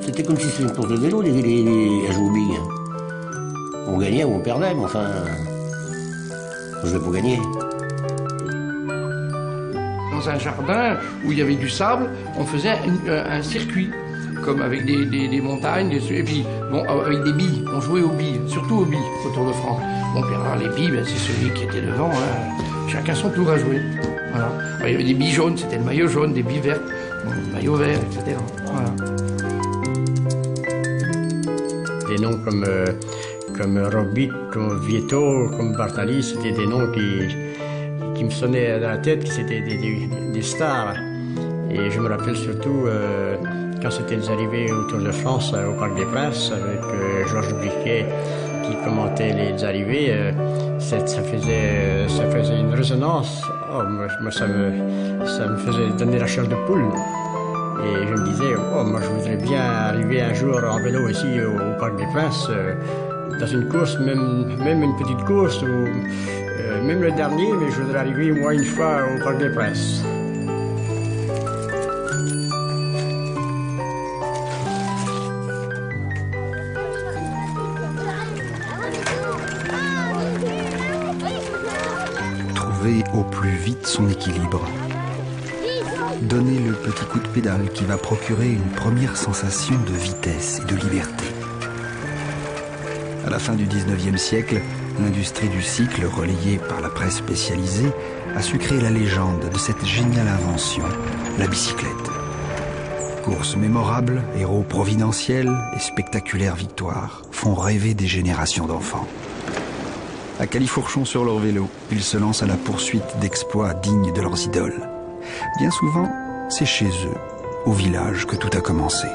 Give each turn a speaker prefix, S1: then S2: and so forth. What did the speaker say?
S1: C'était comme si c'était une course de vélo, à jouer aux billes. On gagnait ou on perdait, mais enfin, on jouait pour gagner.
S2: Dans un jardin où il y avait du sable, on faisait un circuit, comme avec des montagnes, et puis bon, avec des billes. On jouait aux billes, surtout aux billes, au Tour de France. Bon, puis alors les billes, ben, c'est celui qui était devant, hein. Chacun son tour à jouer. Voilà. Alors, il y avait des billes jaunes, c'était le maillot jaune, des billes vertes, le maillot vert, etc. Voilà.
S3: Des noms comme Robic, comme Vieto, comme Bartali, c'était des noms qui me sonnaient dans la tête, qui c'était des stars. Et je me rappelle surtout quand c'était les arrivées au Tour de France au Parc des Princes avec Georges Briquet qui commentait les arrivées. Ça faisait une résonance. Oh, moi ça me faisait donner la chair de poule. Et je me disais, oh, moi je voudrais bien arriver un jour en vélo ici au Parc des Princes, dans une course, même une petite course, ou même le dernier, mais je voudrais arriver au moins une fois au Parc des Princes.
S4: Trouver au plus vite son équilibre. Donner le petit coup de pédale qui va procurer une première sensation de vitesse et de liberté. À la fin du 19e siècle, l'industrie du cycle, relayée par la presse spécialisée, a su créer la légende de cette géniale invention, la bicyclette. Courses mémorables, héros providentiels et spectaculaires victoires font rêver des générations d'enfants. À califourchon sur leur vélo, ils se lancent à la poursuite d'exploits dignes de leurs idoles. Bien souvent, c'est chez eux, au village, que tout a commencé.